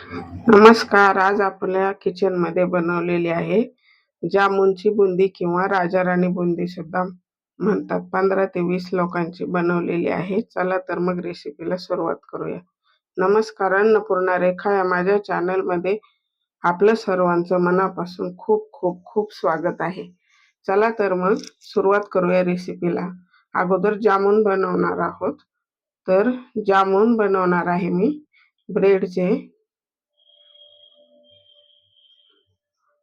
नमस्कार. आज आपल्या किचनमध्ये बनवलेली आहे जामुनची बुंदी किंवा राजाराणी बुंदी सुद्धा म्हणतात. 15 ते 20 लोकांची बनवलेली आहे. चला तर मग रेसिपीला सुरुवात करूया. नमस्कार. अन्नपूर्णा रेखा या माझ्या चॅनलमध्ये आपलं सर्वांचं मनापासून खूप खूप खूप स्वागत आहे. चला तर मग सुरुवात करूया रेसिपीला. अगोदर जामून बनवणार आहोत. तर जामून बनवणार आहे मी ब्रेडचे.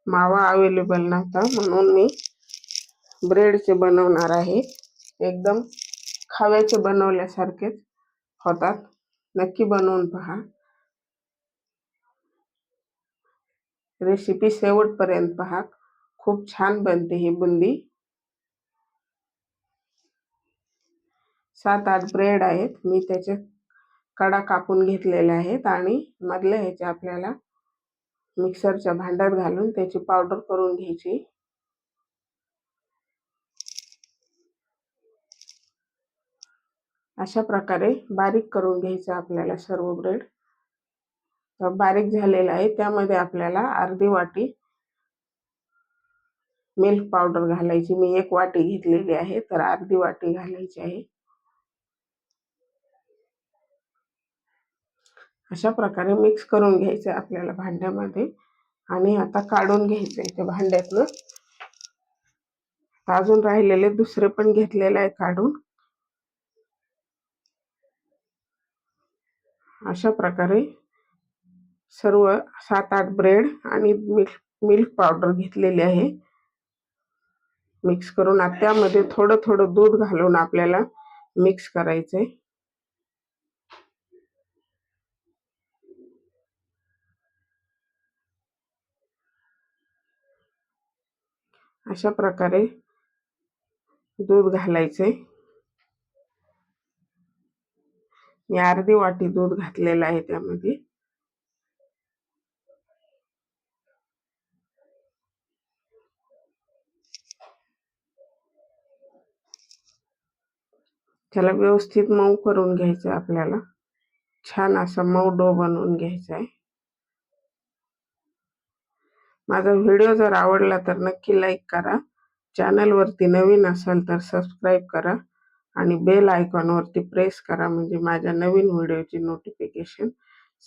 मावा अवेलेबल नव्हता म्हणून मी ब्रेडचे बनवणार आहे. एकदम खव्याचे बनवल्यासारखेच होतात. नक्की बनवून पहा. रेसिपी शेवटपर्यंत पहा. खूप छान बनते ही बुंदी. 7-8 ब्रेड आहेत. मी त्याचे कडा कापून घेतलेले आहेत आणि मधल्या ह्याचे आपल्याला मिक्सरच्या भांड्यात घालून त्याची पावडर करून घ्यायची. अशा प्रकारे बारीक करून घ्यायचं आपल्याला सर्व ब्रेड. बारीक झालेला आहे. त्यामध्ये आपल्याला अर्धी वाटी मिल्क पावडर घालायची. मी 1 वाटी घेतलेली आहे तर अर्धी वाटी घालायची आहे. अशा प्रकारे मिक्स करून घ्यायचं आपल्याला भांड्यामध्ये आणि आता काढून घ्यायचं ते भांड्यातलं. अजून राहिलेले दुसरे पण घेतलेले आहे काढून. अशा प्रकारे सर्व 7-8 ब्रेड आणि मिल्क पावडर घेतलेली आहे. मिक्स करून त्यामध्ये थोडं थोडं दूध घालून आपल्याला मिक्स करायचंय. अशा प्रकारे दूध घालायचे. मी अर्धी वाटी दूध घातलेलं आहे त्यामध्ये. त्याला व्यवस्थित मऊ करून घ्यायचं आपल्याला. छान असा मऊ डो बनवून घ्यायचा आहे. माझा व्हिडिओ जर आवडला तर नक्की लाईक करा. चॅनलवरती नवीन असाल तर सबस्क्राईब करा आणि बेल आयकॉनवरती प्रेस करा म्हणजे माझ्या नवीन व्हिडिओची नोटिफिकेशन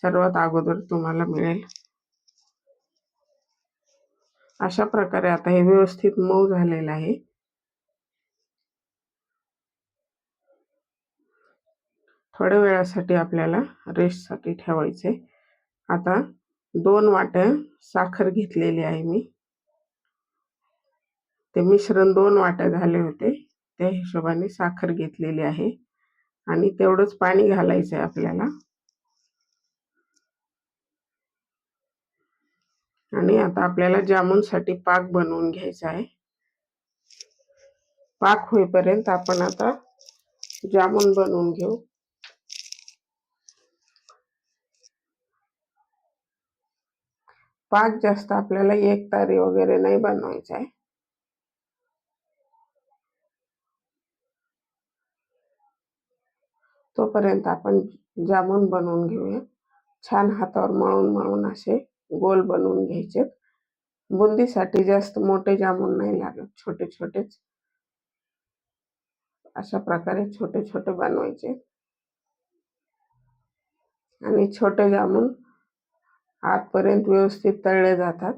सर्वात अगोदर तुम्हाला मिळेल. अशा प्रकारे आता हे व्यवस्थित मऊ झालेलं आहे. थोड्या वेळासाठी आपल्याला रेस्टसाठी ठेवायचे. आता 2 वाट्या साखर घेतलेली आहे मी. ते मिश्रण 2 वाट्या झाले होते. त्या हिशोबाने साखर घेतलेली आहे आणि तेवढंच पाणी घालायचं आहे आपल्याला. आणि आता आपल्याला जामुनसाठी पाक बनवून घ्यायचा आहे. पाक होईपर्यंत आपण आता जामुन बनवून घेऊ. पाक जास्त आपल्याला एकतारी वगैरे नाही बनवायचा आहे. तोपर्यंत आपण जामुन बनवून घेऊया. छान हातावर मळून मळून असे गोल बनवून घ्यायचे. बुंदीसाठी जास्त मोठे जामुन नाही लागत, छोटे छोटेच. अशा प्रकारे छोटे छोटे बनवायचे आणि छोटे जामुन आतपर्यंत व्यवस्थित तळले जातात.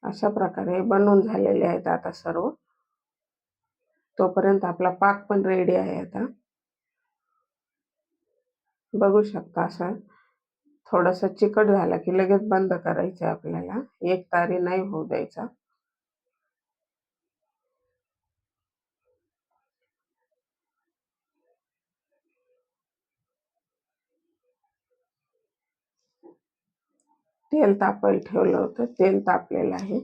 अशा प्रकारे बनवून झालेले आहेत आता सर्व. तोपर्यंत आपला पाक पण रेडी आहे. आता बघू शकता असा थोडासा चिकट झाला की लगेच बंद करायचं आपल्याला. एक तारी नाही होऊ द्यायचा. तेल तापायला ठेवलं होतं. तेल तापलेलं आहे.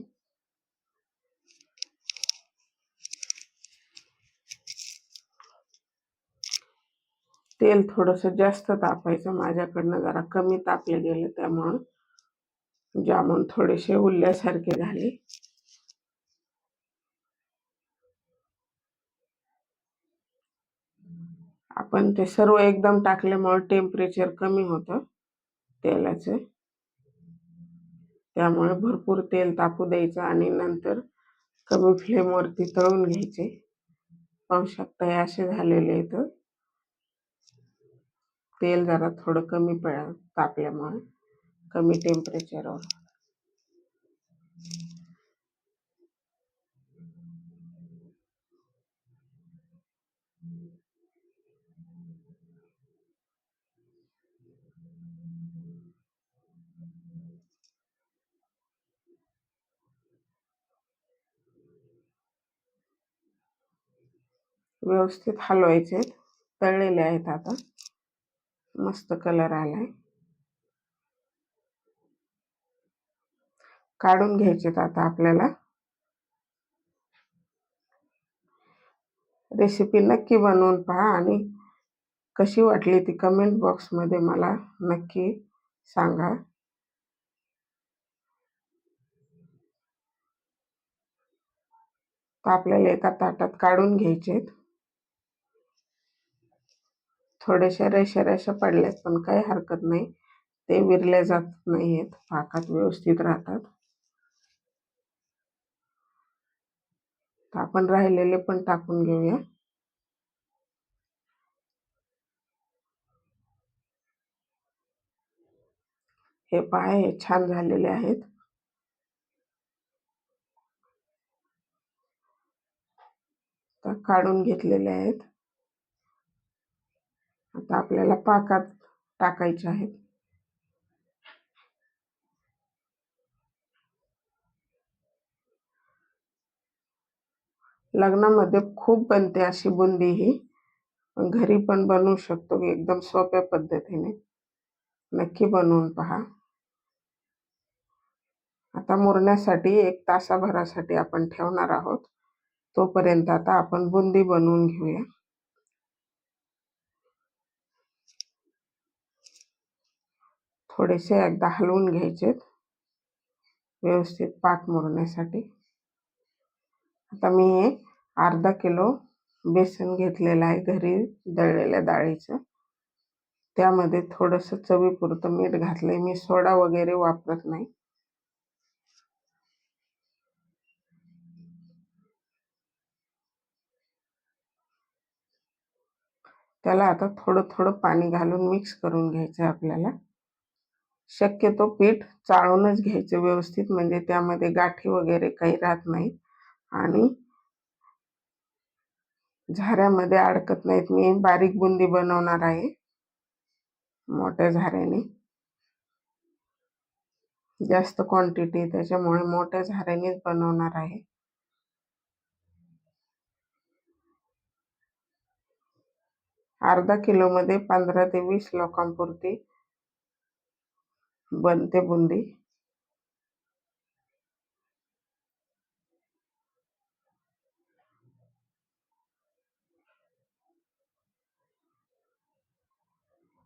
तेल थोडंसं जास्त तापायचं, माझ्याकडनं जरा कमी तापले गेले, त्यामुळं जामून थोडेसे उरल्यासारखे झाले. आपण ते सर्व एकदम टाकल्यामुळे टेम्परेचर कमी होतं तेलाचं, त्यामुळे भरपूर तेल तापू द्यायचं आणि नंतर कमी फ्लेमवरती तळून घ्यायचे. पाहू शकता हे असे झालेले आहेत. तेल जरा थोडं कमी तापल्यामुळे, कमी टेम्परेचरवर. व्यवस्थित हलवायचे. तळलेले आहेत आता, मस्त कलर आलाय. काढून घ्यायचेत आता आपल्याला. रेसिपी नक्की बनवून पहा आणि कशी वाटली ती कमेंट बॉक्समध्ये मला नक्की सांगा. तर आपल्याला एका ताटात काढून घ्यायचेत. थोड्याशा रेषा रेषा पडल्यात, पण काही हरकत नाही, ते विरले जात नाहीत, पाकात व्यवस्थित राहतात. तर आपण राहिलेले पण टाकून घेऊया. हे पहा, हे छान झालेले आहेत. तर काढून घेतलेले आहेत. आता आपल्याला पाकात टाकायचे आहेत. लग्नामध्ये खूप बनते अशी बुंदी ही, घरी पण बनवू शकतो एकदम सोप्या पद्धतीने. नक्की बनवून पहा. आता मुरण्यासाठी 1 तासाभरासाठी आपण ठेवणार आहोत. तोपर्यंत आता आपण बुंदी बनवून घेऊया. थोडेसे एकदा हलवून घ्यायचे व्यवस्थित पाक मुरण्यासाठी. आता मी हे अर्धा किलो बेसन घेतलेलं आहे घरी दळलेल्या डाळीचं. त्यामध्ये थोडंसं चवीपुरतं मीठ घातलंय. मी सोडा वगैरे वापरत नाही. त्याला आता थोडं थोडं पाणी घालून मिक्स करून घ्यायचं आपल्याला. शक्यतो पीठ चाळूनच घ्यायचं व्यवस्थित, म्हणजे त्यामध्ये गाठी वगैरे काही राहत नाही आणि झाऱ्यामध्ये अडकत नाहीत. मी बारीक बुंदी बनवणार आहे मोठ्या झाऱ्याने, जास्त क्वांटिटी, त्याच्यामुळे मोठ्या झाऱ्यानेच बनवणार आहे. अर्धा किलोमध्ये 15 ते 20 लोकांपुरती बनते बुंदी.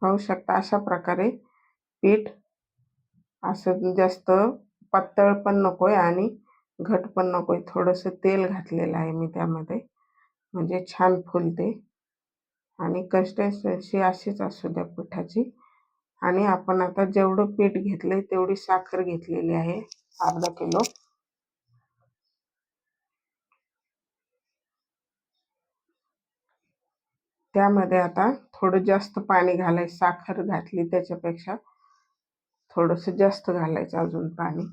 पाहू शकता अशा प्रकारे पीठ असं जास्त पातळ पण नकोय आणि घट पण नकोय. थोडंसं तेल घातलेलं आहे मी त्यामध्ये, म्हणजे छान फुलते. आणि कन्सिस्टन्सी अशीच असू द्या पिठाची. आणि आपण आता जेवढं पीठ घेतलंय तेवढी साखर घेतलेली आहे, अर्धा किलो. त्यामध्ये आता थोडं जास्त पाणी घालायचं. साखर घातली त्याच्यापेक्षा थोडंसं जास्त घालायचं अजून पाणी,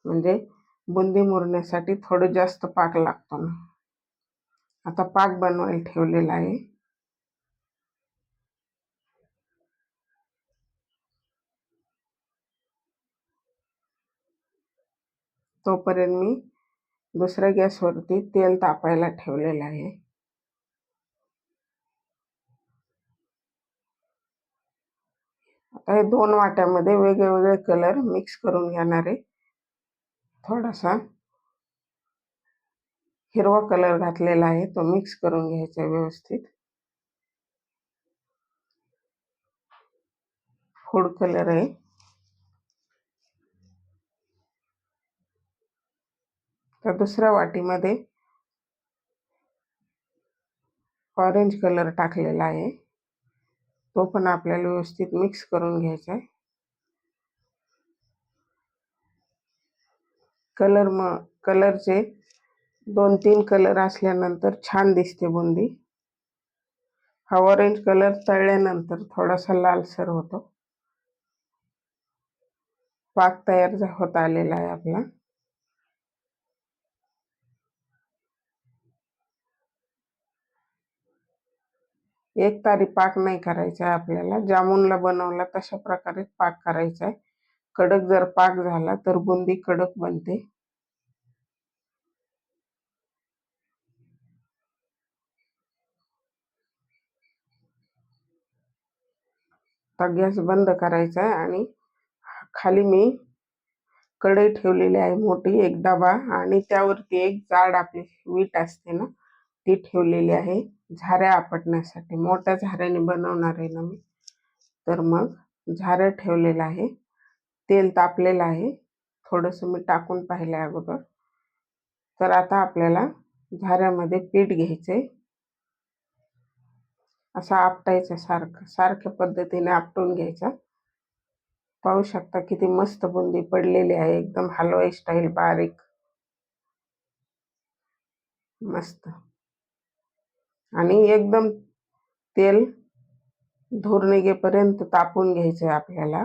म्हणजे बुंदी मुरण्यासाठी थोडं जास्त पाक लागतो ना. आता पाक बनवायला ठेवलेला आहे. तोपर्यंत मी दुसऱ्या गॅसवरती तेल तापायला ठेवलेलं आहे. आता हे 2 वाट्यामध्ये वेगवेगळे कलर मिक्स करून घेणार आहे. थोडासा हिरवा कलर घातलेला आहे, तो मिक्स करून घ्यायचा व्यवस्थित. फूड कलर आहे. तर दुसऱ्या वाटीमध्ये ऑरेंज कलर टाकलेला आहे. तो पण आपल्याला व्यवस्थित मिक्स करून घ्यायचा आहे. कलरचे 2-3 कलर असल्यानंतर छान दिसते बुंदी. हा ऑरेंज कलर तळल्यानंतर थोडासा लालसर होतो. पाक तयार होत आलेला आहे आपला. एक तारी पाक नाही करायचा आहे आपल्याला. जामुनला बनवला तशा प्रकारे पाक करायचा आहे. कडक जर पाक झाला तर बुंदी कडक बनते. तर गॅस बंद करायचा आहे आणि खाली मी कढई ठेवलेली आहे मोठी, एक डबा, आणि त्यावरती एक जाड आपली वीट असते ना, ती ठेवलेली आहे झाऱ्या आपटण्यासाठी. मोठ्या झाऱ्याने बनवणार आहे ना मी, तर मग झाऱ्या ठेवलेला आहे. तेल तापलेलं आहे. थोडंसं मी टाकून पाहिलं अगोदर. तर आता आपल्याला झाऱ्यामध्ये पीठ घ्यायचंय. असं आपटायचं, सारख्या पद्धतीने आपटून घ्यायचं. पाहू शकता किती मस्त बुंदी पडलेली आहे, एकदम हलवाई स्टाईल, बारीक मस्त. आणि एकदम तेल धूर निघेपर्यंत तापून घ्यायचंय आपल्याला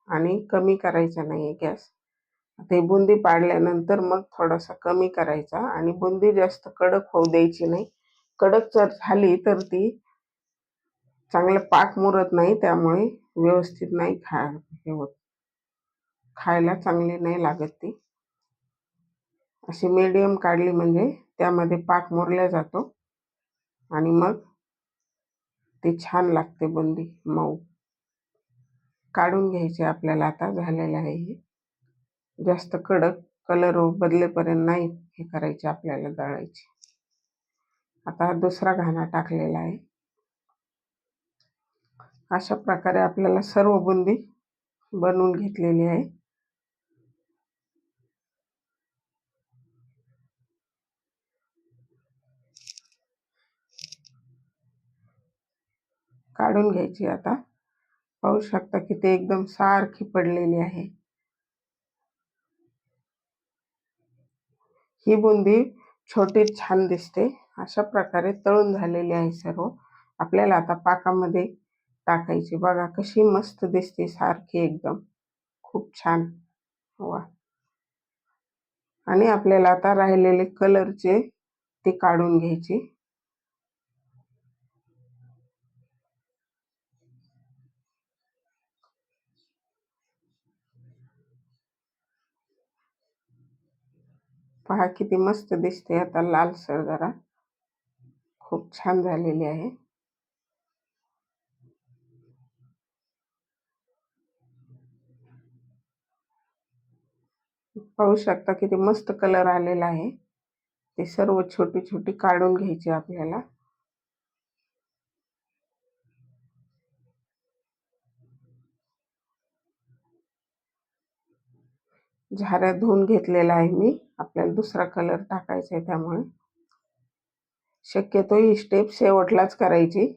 आणि कमी करायचा नाही गॅस. ते बुंदी पाडल्यानंतर मग थोडासा कमी करायचा आणि बुंदी जास्त कडक होऊ द्यायची नाही. कडक जर झाली तर ती चांगलं पाक मुरत नाही, त्यामुळे व्यवस्थित नाही हे होत, खायला चांगली नाही लागत ती. अशी मीडियम काढली म्हणजे त्यामध्ये पाक मुरला जातो आणि मग ती छान लागते बुंदी, मऊ. काढून घ्यायची आपल्याला. आता झालेलं आहे हे. जास्त कडक कलर बदलेपर्यंत नाही हे करायचे आपल्याला, दळायचे. आता हा दुसरा घाणा टाकलेला आहे. अशा प्रकारे आपल्याला सर्व बुंदी बनवून घेतलेली आहे. काढून घ्यायची आता. पाहू शकता की ते एकदम सारखी पडलेली आहे. ही बुंदी छोटी छान दिसते. अशा प्रकारे तळून झालेली आहे सर्व. आपल्याला आता पाकामध्ये टाकायची. बघा कशी मस्त दिसते, सारखी एकदम, खूप छान. वा. आणि आपल्याला आता राहिलेले कलरचे ते काढून घ्यायचे. पहा किती मस्त दिसते. आता लालसर जरा, खूप छान झालेली आहे. पाहू शकता किती मस्त कलर आलेला आहे. ते सर्व छोटी छोटी काढून घ्यायची आपल्याला. झाऱ्या धुवून घेतलेला आहे मी. आपल्याला दुसरा कलर टाकायचा आहे, त्यामुळे शक्यतो ही स्टेप शेवटलाच करायची.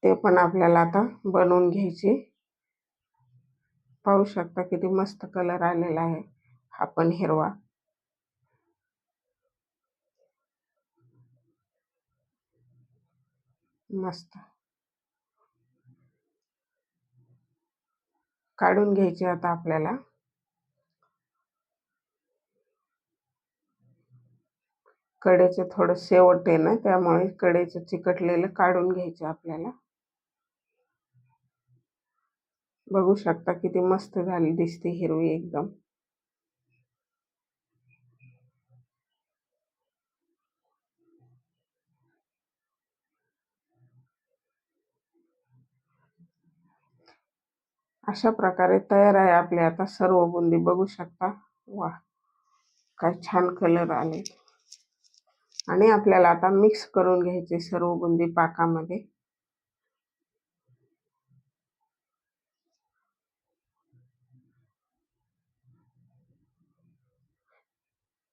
ते पण आपल्याला आता बनवून घ्यायचे. पाहू शकता किती मस्त कलर आलेला आहे. हा पण हिरवा. मस्त काढून घ्यायचे आता आपल्याला. कडेचं थोडं शेवट आहे ना, त्यामुळे कडेचं चिकटलेलं काढून घ्यायचं आपल्याला. बघू शकता किती मस्त झाली दिसते, हिरवी एकदम. अशा प्रकारे तयार आहे आपले आता सर्व बुंदी. बघू शकता. वा, काय छान कलर आले. आणि आपल्याला आता मिक्स करून घ्यायचे सर्व बुंदी पाकामध्ये.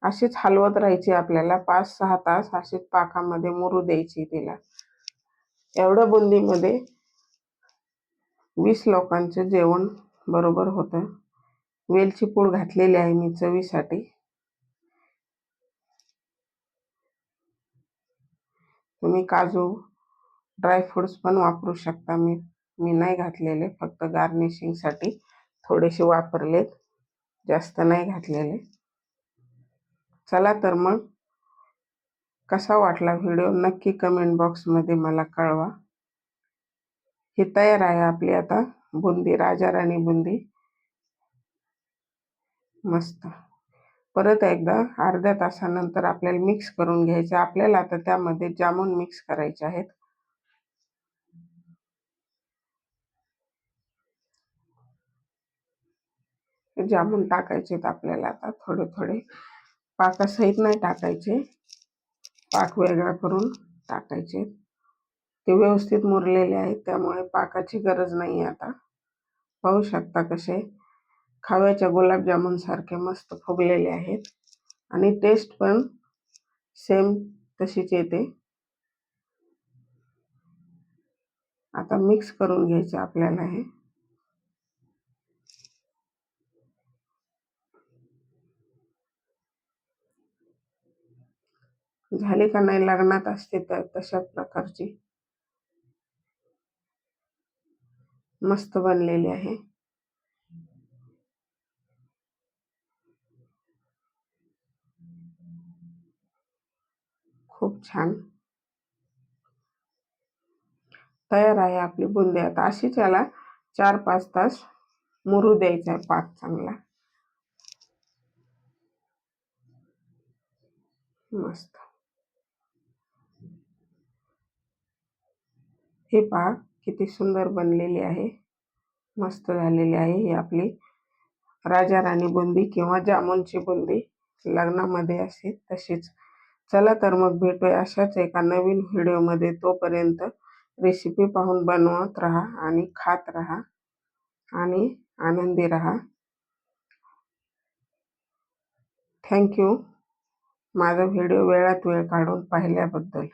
अशीच हलवत राहायची आपल्याला 5-6 तास. अशीच पाकामध्ये मुरू द्यायची तिला. एवढ्या बुंदीमध्ये 20 लोकांचं जेवण बरोबर होतं. वेलची पूड घातलेली आहे मी चवीसाठी. तुम्ही काजू ड्रायफ्रुट्स पण वापरू शकता. मी नाही घातलेले, फक्त गार्निशिंगसाठी थोडेसे वापरलेत, जास्त नाही घातलेले. चला तर मग कसा वाटला व्हिडिओ नक्की कमेंट बॉक्समध्ये मला कळवा. ही तयार आहे आपली आता बुंदी, राजा राणी बुंदी. मस्त. परत एकदा अर्ध्या तासानंतर आपल्याला मिक्स करून घ्यायचं. आपल्याला आता त्यामध्ये जामून मिक्स करायचे आहेत. जामून टाकायचे आपल्याला आता थोडे थोडे. पाकासहित नाही टाकायचे, पाक वेगळा करून टाकायचे. ते व्यवस्थित मुरलेले आहेत, त्यामुळे पाकाची गरज नाही. आता पाहू शकता कसे खव्याच्या गुलाबजामुन सारखे मस्त फुगलेले आहेत आणि टेस्ट पण सेम तशीच येते. आता मिक्स करून घ्यायचे आपल्याला हे. झाली का नाही लग्नात असते तर तशा प्रकारची मस्त बनलेली आहे. खूप छान तयार आहे आपली बुंदी. आता अशीच याला 4-5 तास मुरू द्यायचा आहे पाक चांगला. मस्त. हे पहा किती सुंदर बनलेली आहे, मस्त झालेली आहे ही आपली राजा राणी बुंदी किंवा जामुनची बुंदी. लग्नामध्ये असे तशीच. चला तर मग भेटूया अशाच एका नवीन व्हिडिओमध्ये. तोपर्यंत रेसिपी पाहून बनवत राहा आणि खात राहा आणि आनंदी राहा. थँक्यू माझा व्हिडिओ वेळात वेळ काढून पाहिल्याबद्दल.